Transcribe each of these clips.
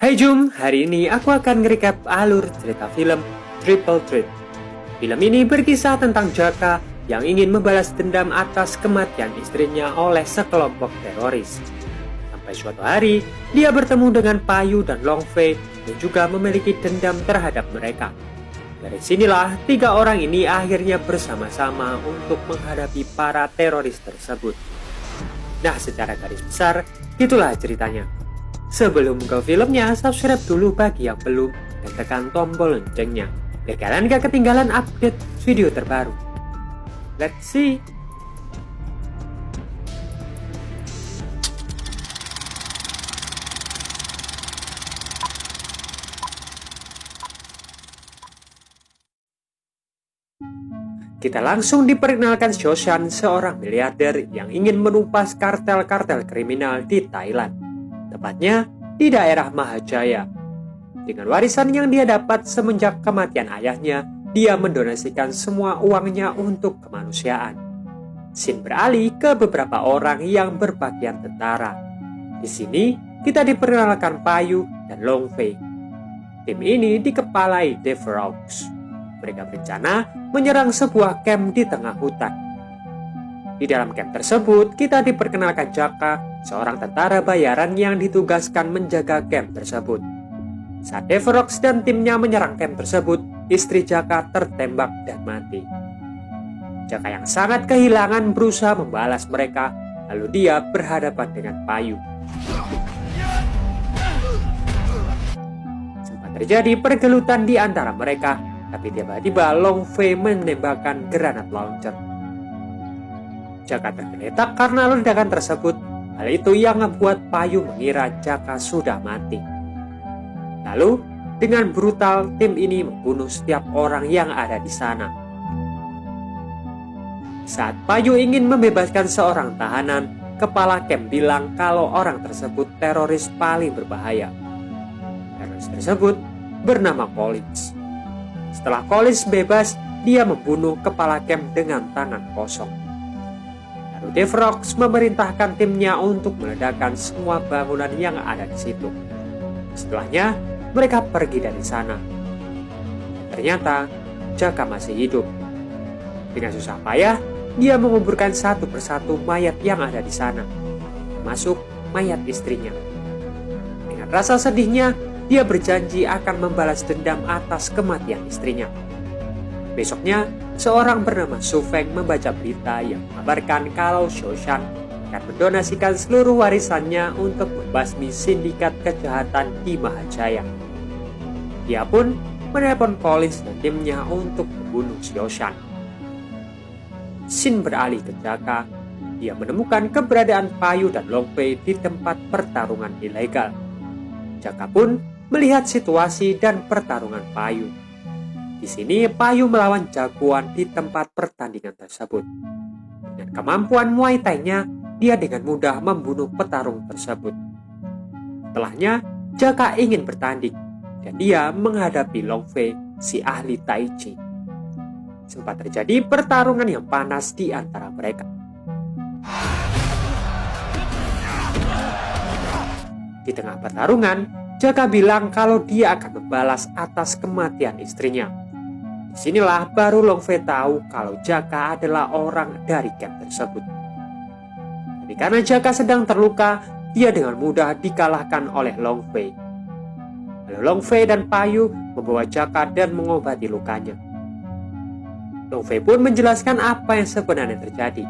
Hai Jum, hari ini aku akan nge-recap alur cerita film Triple Threat. Film ini berkisah tentang Jaka yang ingin membalas dendam atas kematian istrinya oleh sekelompok teroris. Sampai suatu hari, dia bertemu dengan Payu dan Long Fei yang juga memiliki dendam terhadap mereka. Dari sinilah, tiga orang ini akhirnya bersama-sama untuk menghadapi para teroris tersebut. Nah, secara garis besar, itulah ceritanya. Sebelum ke filmnya, subscribe dulu bagi yang belum dan tekan tombol loncengnya biar kalian gak ketinggalan update video terbaru. Let's see. Kita langsung diperkenalkan Shoshan, seorang miliarder yang ingin menumpas kartel-kartel kriminal di Thailand. Tepatnya di daerah Mahajaya. Dengan warisan yang dia dapat semenjak kematian ayahnya, dia mendonasikan semua uangnya untuk kemanusiaan. Scene beralih ke beberapa orang yang berpakaian tentara. Di sini kita diperkenalkan Payu dan Long Fei. Tim ini dikepalai Dave Rocks. Mereka berencana menyerang sebuah camp di tengah hutan. Di dalam camp tersebut, kita diperkenalkan Jaka, seorang tentara bayaran yang ditugaskan menjaga camp tersebut. Saat Dave Rocks dan timnya menyerang camp tersebut, istri Jaka tertembak dan mati. Jaka yang sangat kehilangan berusaha membalas mereka, lalu dia berhadapan dengan Payu. Sempat terjadi pergelutan di antara mereka, tapi tiba-tiba Long Fei menembakkan granat launcher. Jaka tergeletak karena ledakan tersebut. Hal itu yang membuat Payu mengira Jaka sudah mati. Lalu, dengan brutal, tim ini membunuh setiap orang yang ada di sana. Saat Payu ingin membebaskan seorang tahanan, kepala camp bilang kalau orang tersebut teroris paling berbahaya. Teroris tersebut bernama Collins. Setelah Collins bebas, dia membunuh kepala camp dengan tangan kosong. Lalu Dave Rocks memerintahkan timnya untuk meledakkan semua bangunan yang ada di situ. Setelahnya, mereka pergi dari sana. Ternyata, Jaka masih hidup. Dengan susah payah, dia menguburkan satu persatu mayat yang ada di sana, termasuk mayat istrinya. Dengan rasa sedihnya, dia berjanji akan membalas dendam atas kematian istrinya. Besoknya, seorang bernama Su Feng membaca berita yang mengabarkan kalau Shoshan akan mendonasikan seluruh warisannya untuk membasmi sindikat kejahatan di Mahajaya. Dia pun menelpon Collins dan timnya untuk membunuh Shoshan. Scene beralih ke Jaka. Dia menemukan keberadaan Payu dan Long Fei di tempat pertarungan ilegal. Jaka pun melihat situasi dan pertarungan Payu. Di sini Payu melawan jagoan di tempat pertandingan tersebut. Dengan kemampuan Muay Thai-nya, dia dengan mudah membunuh petarung tersebut. Setelahnya, Jaka ingin bertanding dan dia menghadapi Long Fei, si ahli Tai Chi. Sempat terjadi pertarungan yang panas di antara mereka. Di tengah pertarungan, Jaka bilang kalau dia akan membalas atas kematian istrinya. Disinilah baru Long Fei tahu kalau Jaka adalah orang dari camp tersebut. Tapi karena Jaka sedang terluka, dia dengan mudah dikalahkan oleh Long Fei. Lalu Long Fei dan Payu membawa Jaka dan mengobati lukanya. Long Fei pun menjelaskan apa yang sebenarnya terjadi.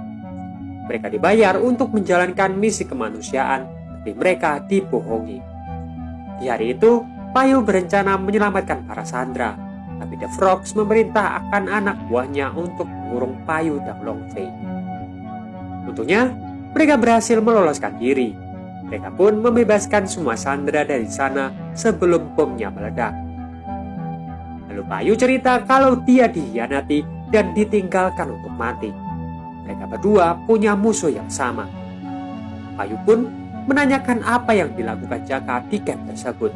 Mereka dibayar untuk menjalankan misi kemanusiaan, tapi mereka dibohongi. Di hari itu, Payu berencana menyelamatkan para sandera, tapi The Frogs memerintah akan anak buahnya untuk mengurung Payu dan Long Fei. Untungnya, mereka berhasil meloloskan diri. Mereka pun membebaskan semua sandera dari sana sebelum bomnya meledak. Lalu Payu cerita kalau dia dikhianati dan ditinggalkan untuk mati. Mereka berdua punya musuh yang sama. Payu pun menanyakan apa yang dilakukan Jaka di camp tersebut.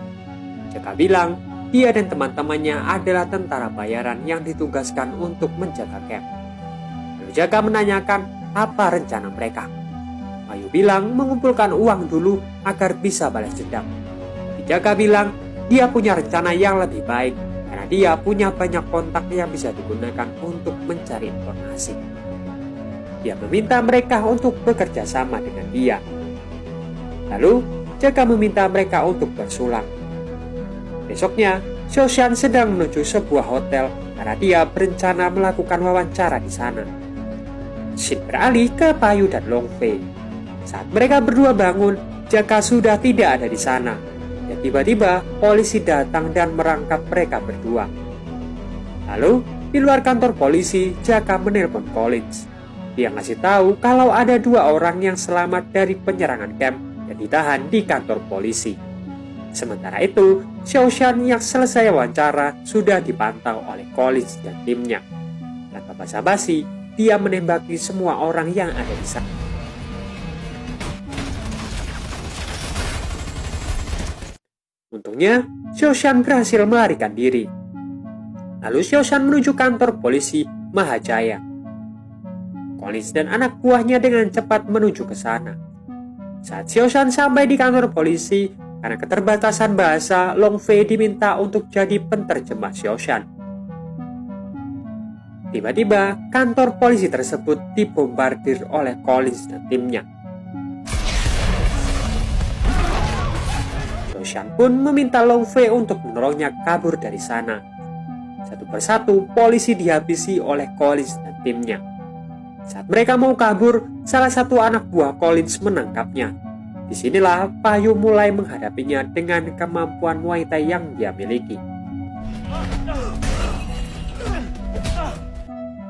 Jaka bilang dia dan teman-temannya adalah tentara bayaran yang ditugaskan untuk menjaga camp. Lalu Jaka menanyakan apa rencana mereka. Payu bilang mengumpulkan uang dulu agar bisa balas dendam. Jaka bilang dia punya rencana yang lebih baik karena dia punya banyak kontak yang bisa digunakan untuk mencari informasi. Dia meminta mereka untuk bekerja sama dengan dia. Lalu, Jaka meminta mereka untuk bersulang. Besoknya, Xiaoshan sedang menuju sebuah hotel karena dia berencana melakukan wawancara di sana. Shin beralih ke Payu dan Long Fei. Saat mereka berdua bangun, Jaka sudah tidak ada di sana. Dan tiba-tiba polisi datang dan merangkap mereka berdua. Lalu, di luar kantor polisi, Jaka menelpon Collins. Dia ngasih tahu kalau ada 2 orang yang selamat dari penyerangan camp dan ditahan di kantor polisi. Sementara itu, Xiaoshan yang selesai wawancara sudah dipantau oleh Collins dan timnya. Tanpa basa-basi, dia menembaki semua orang yang ada di sana. Untungnya, Xiaoshan berhasil melarikan diri. Lalu Xiaoshan menuju kantor polisi Mahajaya. Collins dan anak buahnya dengan cepat menuju ke sana. Saat Xiaoshan sampai di kantor polisi, karena keterbatasan bahasa, Long Fei diminta untuk jadi penterjemah Xiaoshan. Tiba-tiba, kantor polisi tersebut dibombardir oleh Collins dan timnya. Xiaoshan pun meminta Long Fei untuk menolongnya kabur dari sana. Satu persatu, polisi dihabisi oleh Collins dan timnya. Saat mereka mau kabur, salah satu anak buah Collins menangkapnya. Disinilah Payu mulai menghadapinya dengan kemampuan Muay Thai yang dia miliki.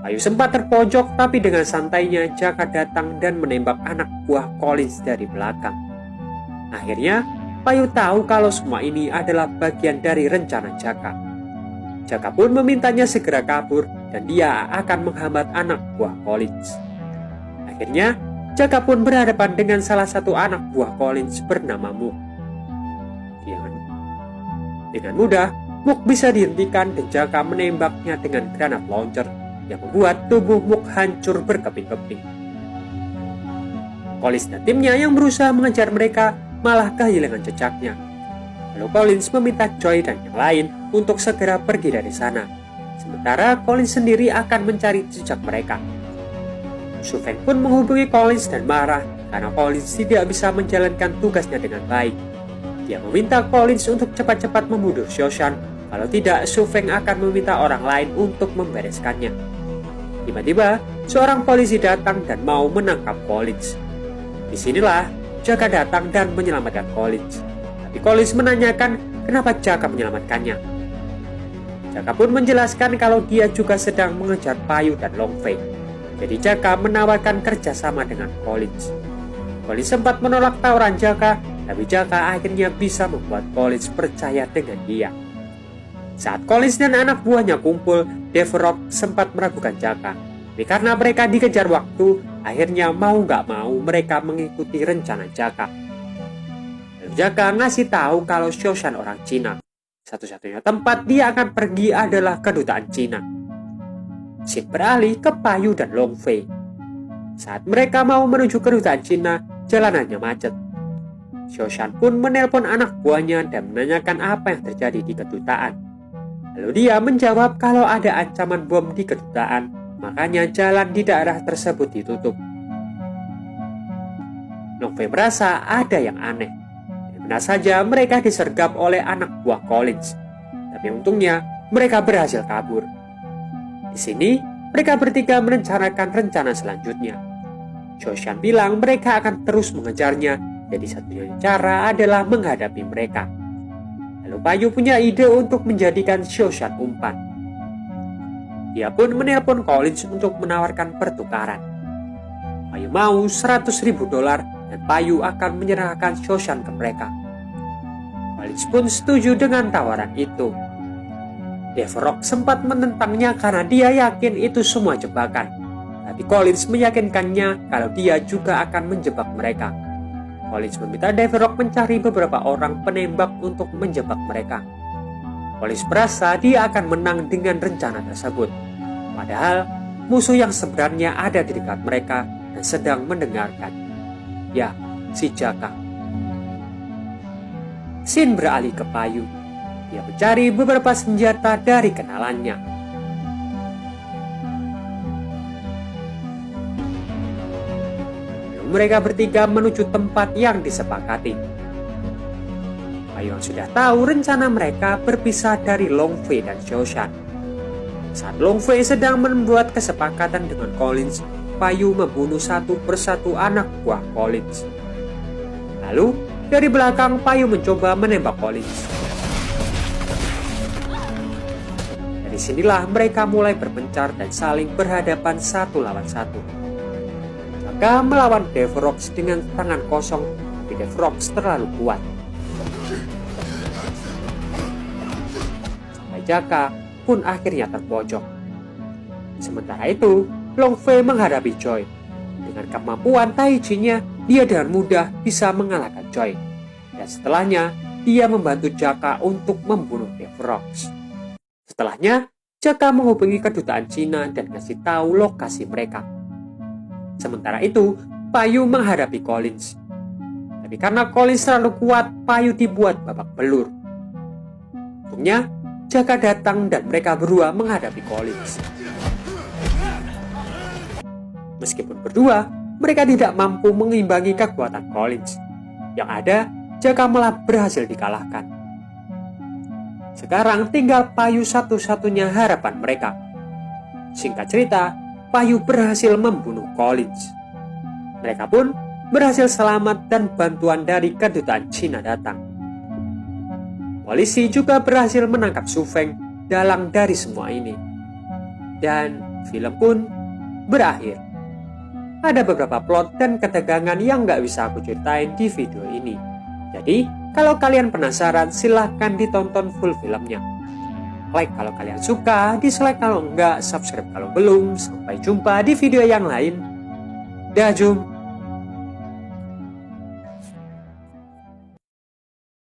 Payu sempat terpojok, tapi dengan santainya Jaka datang dan menembak anak buah Collins dari belakang. Akhirnya, Payu tahu kalau semua ini adalah bagian dari rencana Jaka. Jaka pun memintanya segera kabur dan dia akan menghambat anak buah Collins. Akhirnya, Jaka pun berhadapan dengan salah satu anak buah Collins bernama Mook. Dengan mudah, Mook bisa dihentikan dan Jaka menembaknya dengan granat launcher yang membuat tubuh Mook hancur berkeping-keping. Collins dan timnya yang berusaha mengejar mereka malah kehilangan jejaknya. Lalu Collins meminta Joy dan yang lain untuk segera pergi dari sana. Sementara Collins sendiri akan mencari jejak mereka. Su Feng pun menghubungi Collins dan marah karena Collins tidak bisa menjalankan tugasnya dengan baik. Dia meminta Collins untuk cepat-cepat membunuh Xiaoshan, kalau tidak Su Feng akan meminta orang lain untuk membereskannya. Tiba-tiba, seorang polisi datang dan mau menangkap Collins. Disinilah Jaka datang dan menyelamatkan Collins. Tapi Collins menanyakan kenapa Jaka menyelamatkannya. Jaka pun menjelaskan kalau dia juga sedang mengejar Payu dan Long Fei. Jadi Jaka menawarkan kerjasama dengan Collins. Collins sempat menolak tawaran Jaka, tapi Jaka akhirnya bisa membuat Collins percaya dengan dia. Saat Collins dan anak buahnya kumpul, Deverock sempat meragukan Jaka. Tapi karena mereka dikejar waktu, akhirnya mau gak mau mereka mengikuti rencana Jaka. Lalu Jaka ngasih tahu kalau Xiaoshan orang Cina. Satu-satunya tempat dia akan pergi adalah kedutaan Cina. Shin beralih ke Payu dan Long Fei. Saat mereka mau menuju kedutaan Cina, jalanannya macet. Xiaoshan pun menelpon anak buahnya dan menanyakan apa yang terjadi di kedutaan. Lalu dia menjawab kalau ada ancaman bom di kedutaan, makanya jalan di daerah tersebut ditutup. Long Fei merasa ada yang aneh. Benar saja mereka disergap oleh anak buah Collins. Tapi untungnya mereka berhasil kabur. Di sini mereka bertiga merencanakan rencana selanjutnya. Xiaoshan bilang mereka akan terus mengejarnya, jadi satunya cara adalah menghadapi mereka. Lalu Payu punya ide untuk menjadikan Xiaoshan umpan. Dia pun menelpon Collins untuk menawarkan pertukaran. Payu mau $100.000 dan Payu akan menyerahkan Xiaoshan ke mereka. Collins pun setuju dengan tawaran itu. Deverock sempat menentangnya karena dia yakin itu semua jebakan. Tapi Collins meyakinkannya kalau dia juga akan menjebak mereka. Collins meminta Deverock mencari beberapa orang penembak untuk menjebak mereka. Collins merasa dia akan menang dengan rencana tersebut. Padahal musuh yang sebenarnya ada di dekat mereka dan sedang mendengarkan. Ya, si Jaka. Shin beralih ke Payu. Dia mencari beberapa senjata dari kenalannya. Lalu mereka bertiga menuju tempat yang disepakati. Payu yang sudah tahu rencana mereka berpisah dari Long Fei dan Xiao Shan. Saat Long Fei sedang membuat kesepakatan dengan Collins, Payu membunuh satu persatu anak buah Collins. Lalu, dari belakang Payu mencoba menembak Collins. Dari sinilah mereka mulai berpencar dan saling berhadapan satu lawan satu. Jaka melawan Devrox dengan tangan kosong, tapi Devrox terlalu kuat. Sampai Jaka pun akhirnya terpojok. Sementara itu, Long Fei menghadapi Joy. Dengan kemampuan Tai Chi-nya, dia dengan mudah bisa mengalahkan Joy. Dan setelahnya, dia membantu Jaka untuk membunuh Devrox. Setelahnya, Jaka menghubungi kedutaan Cina dan kasih tahu lokasi mereka. Sementara itu, Payu menghadapi Collins. Tapi karena Collins terlalu kuat, Payu dibuat babak belur. Untungnya, Jaka datang dan mereka berdua menghadapi Collins. Meskipun berdua, mereka tidak mampu mengimbangi kekuatan Collins. Yang ada, Jaka malah berhasil dikalahkan. Sekarang tinggal Payu satu-satunya harapan mereka. Singkat cerita, Payu berhasil membunuh Collins. Mereka pun berhasil selamat dan bantuan dari kedutaan Cina datang. Polisi juga berhasil menangkap Su Feng, dalang dari semua ini. Dan film pun berakhir. Ada beberapa plot dan ketegangan yang nggak bisa aku ceritain di video ini. Jadi, kalau kalian penasaran, silahkan ditonton full filmnya. Like kalau kalian suka, dislike kalau enggak, subscribe kalau belum. Sampai jumpa di video yang lain. Dah, jum.